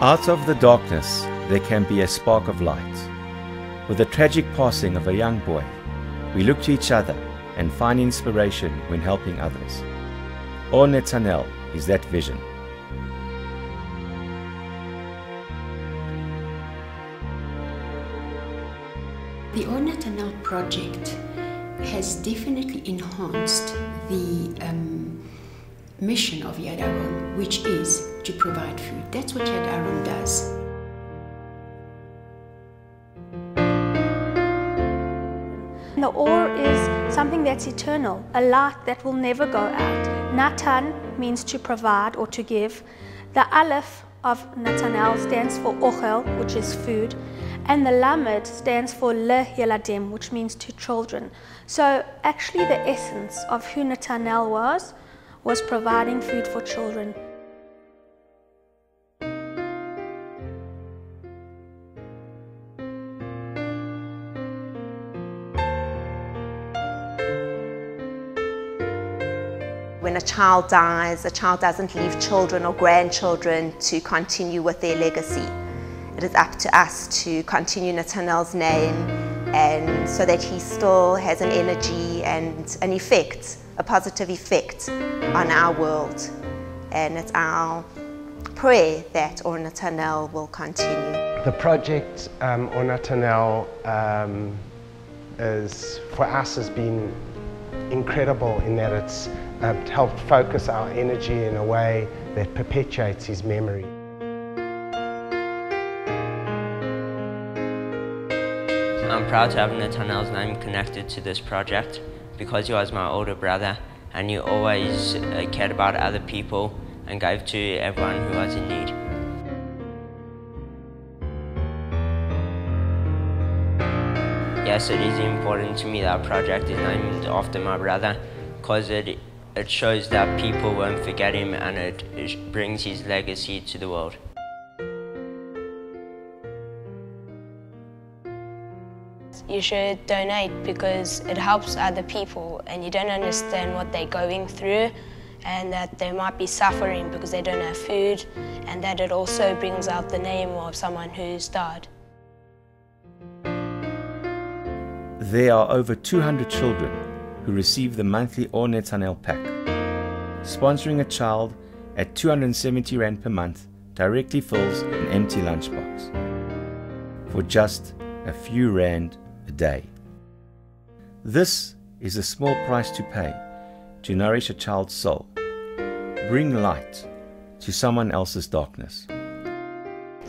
Out of the darkness, there can be a spark of light. With the tragic passing of a young boy, we look to each other and find inspiration when helping others. Ohr Natanel is that vision. The Ohr Natanel project has definitely enhanced the mission of Yad Aron, which is to provide food. That's what Yad Aron does. The Ohr is something that's eternal, a light that will never go out. Natan means to provide or to give. The Aleph of Natanel stands for Ochel, which is food, and the Lamed stands for Le Yeladim, which means to children. So actually the essence of who Natanel was providing food for children. When a child dies, a child doesn't leave children or grandchildren to continue with their legacy. It is up to us to continue Natanel's name, and so that he still has an energy and an effect, a positive effect on our world. And it's our prayer that Ohr Natanel will continue. The project Ohr Natanel for us has been incredible in that it's helped focus our energy in a way that perpetuates his memory. I'm proud to have Natanel's name connected to this project because he was my older brother and he always cared about other people and gave to everyone who was in need. Yes, it is important to me that our project is named after my brother because it shows that people won't forget him and it brings his legacy to the world. You should donate because it helps other people and you don't understand what they're going through and that they might be suffering because they don't have food, and that it also brings out the name of someone who's died. There are over 200 children who receive the monthly Ohr Natanel pack. Sponsoring a child at 270 Rand per month directly fills an empty lunchbox for just a few Rand a day. This is a small price to pay to nourish a child's soul, bring light to someone else's darkness.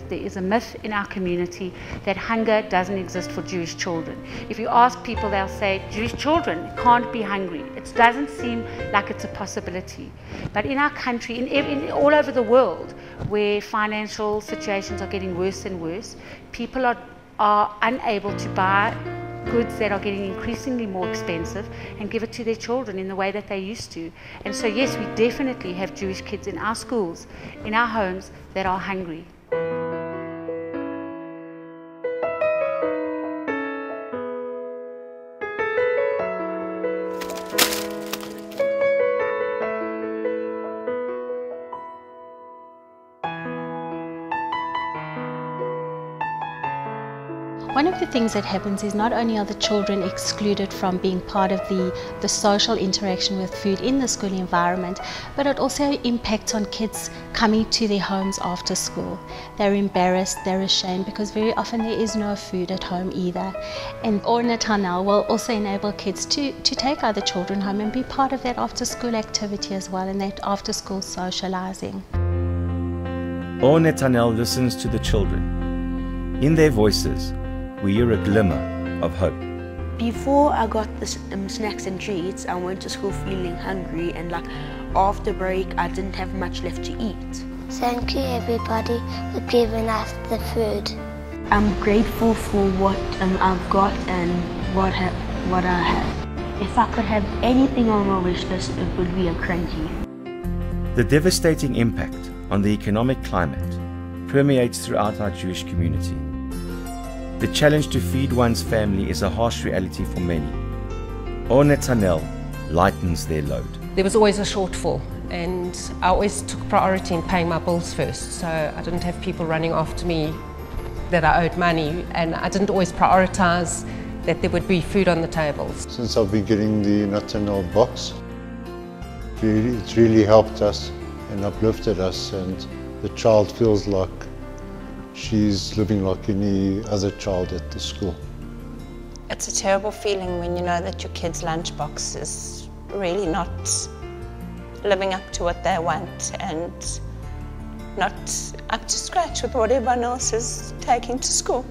There is a myth in our community that hunger doesn't exist for Jewish children. If you ask people, they'll say Jewish children can't be hungry. It doesn't seem like it's a possibility. But in our country, all over the world, where financial situations are getting worse and worse, people are unable to buy goods that are getting increasingly more expensive and give it to their children in the way that they used to. And so yes, we definitely have Jewish kids in our schools, in our homes, that are hungry. One of the things that happens is not only are the children excluded from being part of the social interaction with food in the school environment, but it also impacts on kids coming to their homes after school. They're embarrassed, they're ashamed, because very often there is no food at home either. And Ohr Natanel will also enable kids to take other children home and be part of that after school activity as well, and that after school socializing. Ohr Natanel listens to the children. In their voices, we hear a glimmer of hope. Before I got the snacks and treats, I went to school feeling hungry, and after break I didn't have much left to eat. Thank you everybody for giving us the food. I'm grateful for what I've got and what I have. If I could have anything on my wish list, it would be a crunchy. The devastating impact on the economic climate permeates throughout our Jewish community. The challenge to feed one's family is a harsh reality for many. Ohr Natanel lightens their load. There was always a shortfall, and I always took priority in paying my bills first, so I didn't have people running after me that I owed money, and I didn't always prioritise that there would be food on the tables. Since I've been getting the Natanel box, it's really helped us and uplifted us, and the child feels like she's living like any other child at the school. It's a terrible feeling when you know that your kid's lunchbox is really not living up to what they want and not up to scratch with what everyone else is taking to school.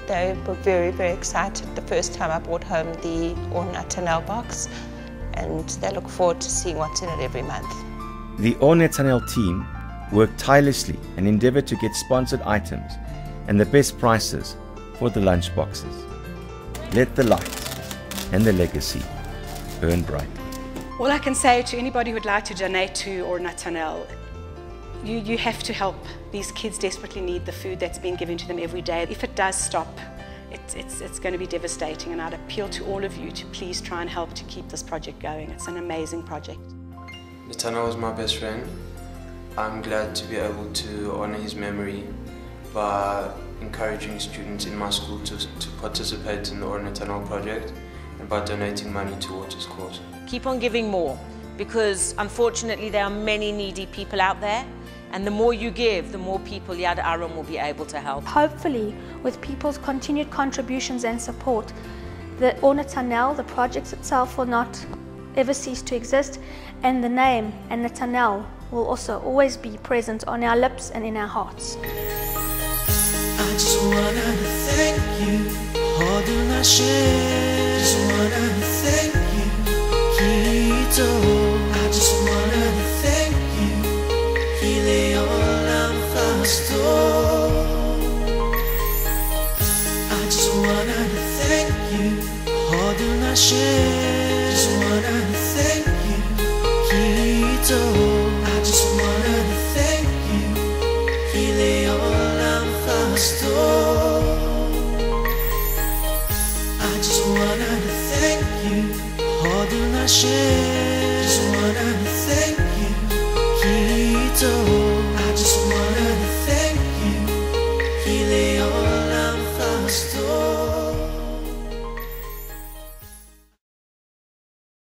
They were very, very excited the first time I brought home the Ohr Natanel box, and they look forward to seeing what's in it every month. The Ohr Natanel team worked tirelessly and endeavored to get sponsored items and the best prices for the lunch boxes. Let the light and the legacy burn bright. All I can say to anybody who would like to donate to Ohr Natanel, you have to help. These kids desperately need the food that's being given to them every day. If it does stop, it's going to be devastating, and I'd appeal to all of you to please try and help to keep this project going. It's an amazing project. Natanel was my best friend. I'm glad to be able to honour his memory by encouraging students in my school to participate in the Ohr Natanel project and by donating money towards his cause. Keep on giving more, because unfortunately there are many needy people out there, and the more you give, the more people Yad Aron will be able to help. Hopefully, with people's continued contributions and support, the Ohr Natanel, the project itself, will not ever cease to exist, and the name and Natanel will also always be present on our lips and in our hearts. I just wanna thank you for holding our share. Just wanna thank you, Kito. I just wanna thank you, Kile Olam Fasto. I just wanna thank you for holding our share. Just wanna thank you, Kito. I just wanna thank you, Kile Olam Fasto. I just wanna thank you for holding our share. Just wanna